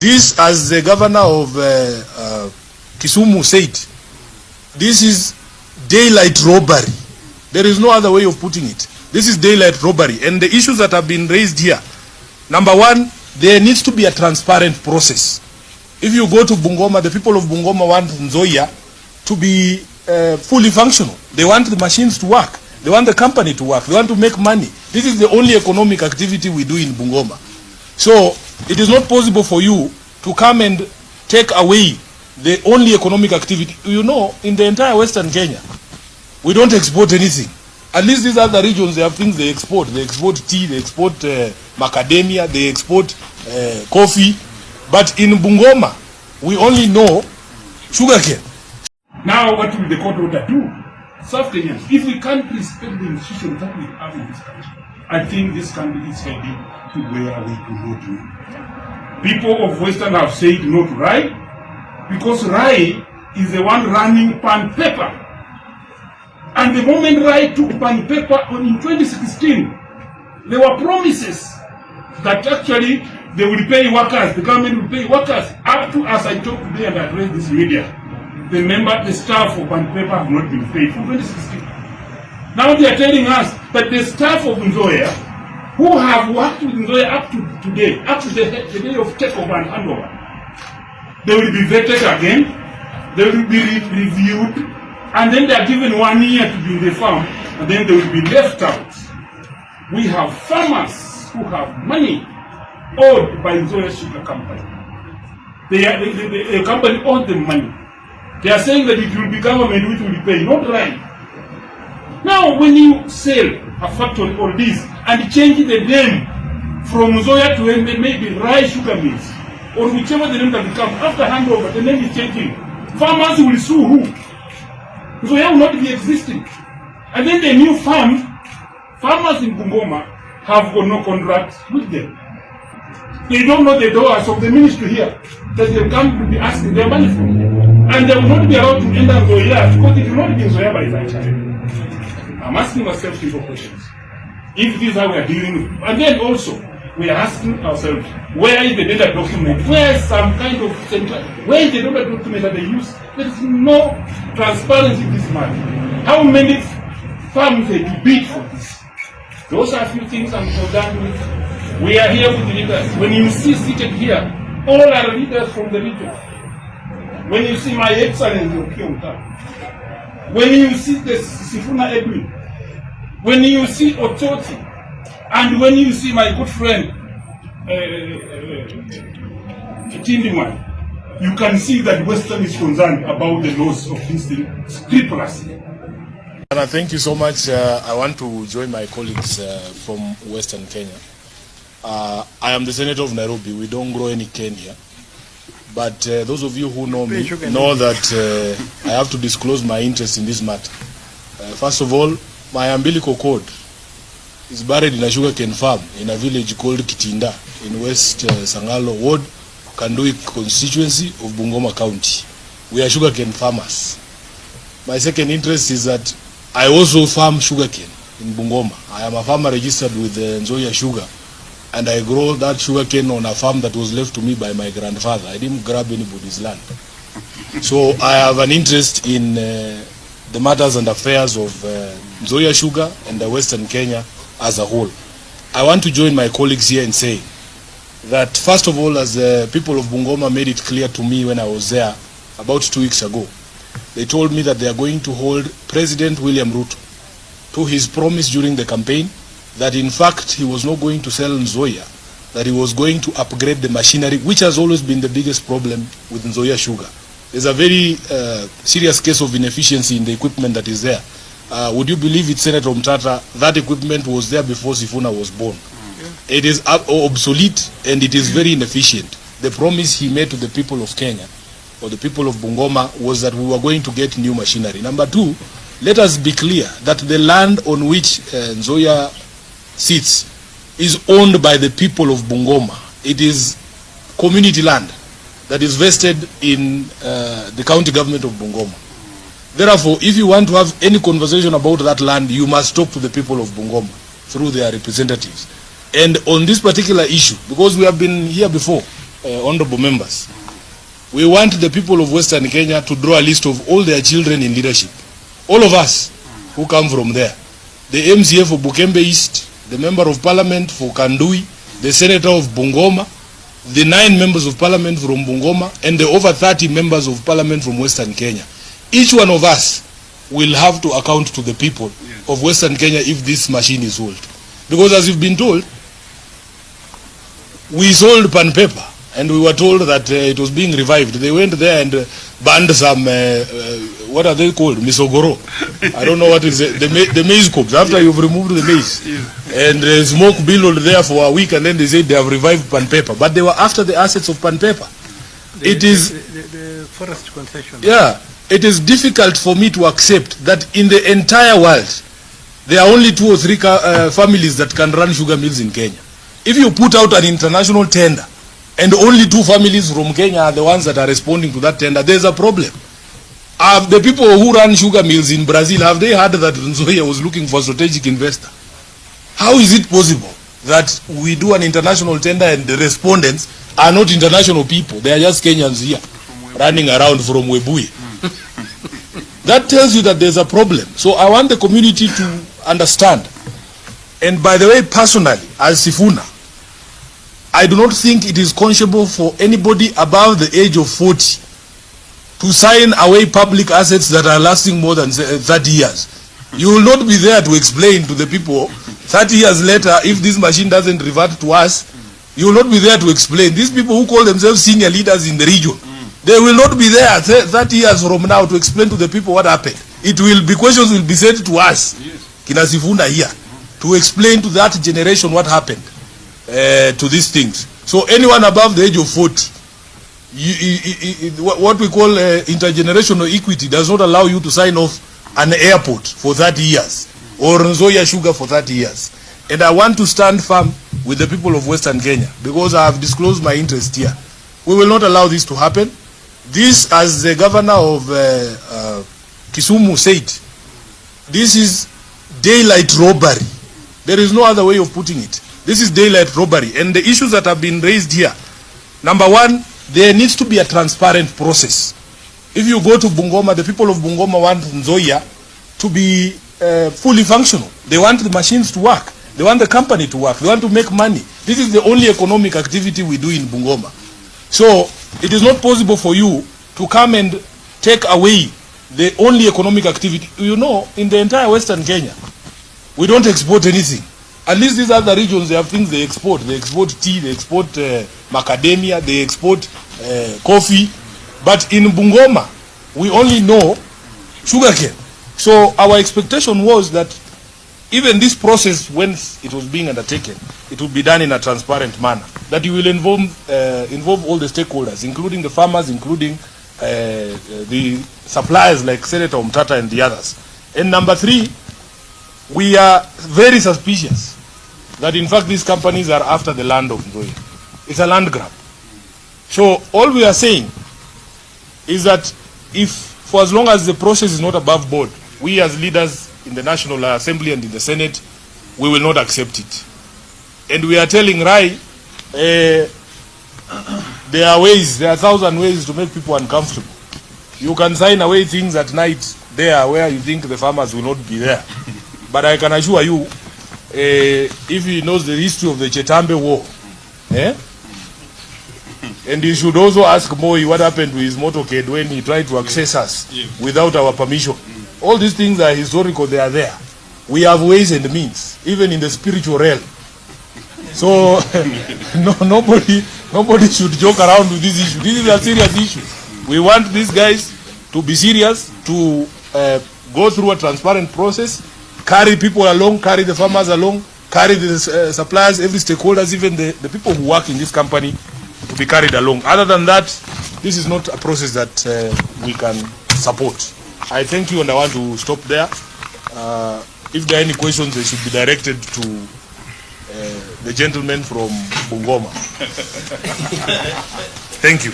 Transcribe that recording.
This, as the governor of Kisumu said, this is daylight robbery. There is no other way of putting it. This is daylight robbery. And the issues that have been raised here, number one, there needs to be a transparent process. If you go to Bungoma, the people of Bungoma want Nzoia to be fully functional. They want the machines to work. They want the company to work. They want to make money. This is the only economic activity we do in Bungoma. So it is not possible for you to come and take away the only economic activity. You know, in the entire Western Kenya, we don't export anything. At least these other regions, they have things they export. They export tea, they export macadamia, they export coffee. But in Bungoma, we only know sugarcane. Now, what will the court order do? South Kenyans, if we can't respect the institutions that we have in this country, I think this country is heading to where we do not know. People of Western have said no to rye, because rye is the one running pan paper. And the moment rye took pan paper in 2016, there were promises that actually they will pay workers, the government will pay workers. Up to as I talk today and address this media, the staff of pan paper have not been paid from 2016. Now they are telling us that the staff of Nzoia, who have worked with Nzoia up to today, up to the day of takeover and handover, they will be vetted again, they will be reviewed, and then they are given 1 year to be in the farm, and then they will be left out. We have farmers who have money owed by Nzoia Sugar Company. The company owed them money. They are saying that it will be government which will pay, not right. Now, when you sell a factory or this and change the name from Nzoia to maybe Rye Sugar Mills, or whichever the name that becomes, after handover, the name is changing. Farmers will sue who? Nzoia will not be existing. And then the new farmers in Bungoma have got no contract with them. They don't know the doors of the ministry here that they come to be asking their money from. And they will not be allowed to enter Nzoia because it will not be Nzoia by that time. I'm asking myself simple questions. If this is how we are dealing with it. And then also, we are asking ourselves, where is the data document? Where is some kind of central, where is the data document that they use? There is no transparency in this matter. How many farms they bid for this? Those are a few things I'm concerned with. We are here with the leaders. When you see seated here, all are leaders from the region. When you see my Excellency, when you see the Sifuna Edwin, when you see Ototi, and when you see my good friend Tindiman, you can see that Western is concerned about the loss of this thing scrupulously. And thank you so much. I want to join my colleagues from Western Kenya. I am the Senator of Nairobi. We don't grow any cane here. But those of you who know me know that I have to disclose my interest in this matter. First of all, my umbilical cord is buried in a sugarcane farm in a village called Kitinda in West Sangalo Ward, Kandui constituency of Bungoma County. We are sugarcane farmers. My second interest is that I also farm sugarcane in Bungoma. I am a farmer registered with Nzoia Sugar. And I grow that sugarcane on a farm that was left to me by my grandfather. I didn't grab anybody's land. So I have an interest in the matters and affairs of Nzoia Sugar and the Western Kenya as a whole. I want to join my colleagues here in saying that, first of all, as the people of Bungoma made it clear to me when I was there about 2 weeks ago, they told me that they are going to hold President William Ruto to his promise during the campaign that in fact he was not going to sell Nzoia, that he was going to upgrade the machinery, which has always been the biggest problem with Nzoia Sugar. There's a very serious case of inefficiency in the equipment that is there. Would you believe it, Senator Mtata, that equipment was there before Sifuna was born? Yeah. It is obsolete and it is very inefficient. The promise he made to the people of Kenya, or the people of Bungoma, was that we were going to get new machinery. Number two, let us be clear that the land on which Nzoia sits is owned by the people of Bungoma. It is community land that is vested in the county government of Bungoma. Therefore, if you want to have any conversation about that land, you must talk to the people of Bungoma through their representatives. And on this particular issue, because we have been here before, honorable members, we want the people of Western Kenya to draw a list of all their children in leadership. All of us who come from there. The MCA for Bukembe East, the member of parliament for Kandui, the senator of Bungoma, the 9 members of parliament from Bungoma, and the over 30 members of parliament from Western Kenya. Each one of us will have to account to the people of Western Kenya if this machine is sold. Because as you've been told, we sold pan paper and we were told that it was being revived. They went there and banned some, what are they called? Misogoro. I don't know what is it. The maize cobs, after you've removed the maize. And smoke billowed there for a week and then they said they have revived pan paper. But they were after the assets of pan paper. The forest concession. Yeah. It is difficult for me to accept that in the entire world, there are only 2 or 3 families that can run sugar mills in Kenya. If you put out an international tender, and only 2 families from Kenya are the ones that are responding to that tender, there's a problem. The people who run sugar mills in Brazil, have they heard that Nzoia was looking for a strategic investor? How is it possible that we do an international tender and the respondents are not international people? They are just Kenyans here, running around from Webuye. That tells you that there's a problem. So I want the community to understand. And by the way, personally, as Sifuna, I do not think it is conscionable for anybody above the age of 40 to sign away public assets that are lasting more than 30 years. You will not be there to explain to the people 30 years later, if this machine doesn't revert to us, you will not be there to explain. These people who call themselves senior leaders in the region, they will not be there 30 years from now to explain to the people what happened. It will be, questions will be sent to us, Kina Sifuna here, to explain to that generation what happened to these things. So anyone above the age of 40, what we call intergenerational equity does not allow you to sign off an airport for 30 years or Nzoia sugar for 30 years. And I want to stand firm with the people of Western Kenya because I have disclosed my interest here. We will not allow this to happen. This, as the governor of Kisumu said, this is daylight robbery. There is no other way of putting it. This is daylight robbery. And the issues that have been raised here, number one, there needs to be a transparent process. If you go to Bungoma, the people of Bungoma want Nzoia to be fully functional. They want the machines to work. They want the company to work. They want to make money. This is the only economic activity we do in Bungoma. So it is not possible for you to come and take away the only economic activity. You know, in the entire Western Kenya, we don't export anything. At least these other regions, they have things they export. They export tea, they export macadamia, they export coffee. But in Bungoma, we only know sugarcane. So our expectation was that even this process, when it was being undertaken, it would be done in a transparent manner. That you will involve all the stakeholders, including the farmers, including the suppliers like Senator Umtata and the others. And number three, we are very suspicious that in fact these companies are after the land of Nzoia. It's a land grab. So all we are saying is that if, for as long as the process is not above board, we as leaders in the National Assembly and in the Senate, we will not accept it. And we are telling Rai, there are ways, there are 1,000 ways to make people uncomfortable. You can sign away things at night there where you think the farmers will not be there. But I can assure you, if he knows the history of the Chetambe War, and he should also ask Moi what happened to his motorcade when he tried to access us without our permission. All these things are historical, they are there. We have ways and means, even in the spiritual realm. So nobody should joke around with this issue. This is a serious issue. We want these guys to be serious, to go through a transparent process, carry people along, carry the farmers along, carry the suppliers, every stakeholders, even the people who work in this company, to be carried along. Other than that, this is not a process that we can support. I thank you and I want to stop there. If there are any questions, they should be directed to the gentleman from Bungoma. Thank you.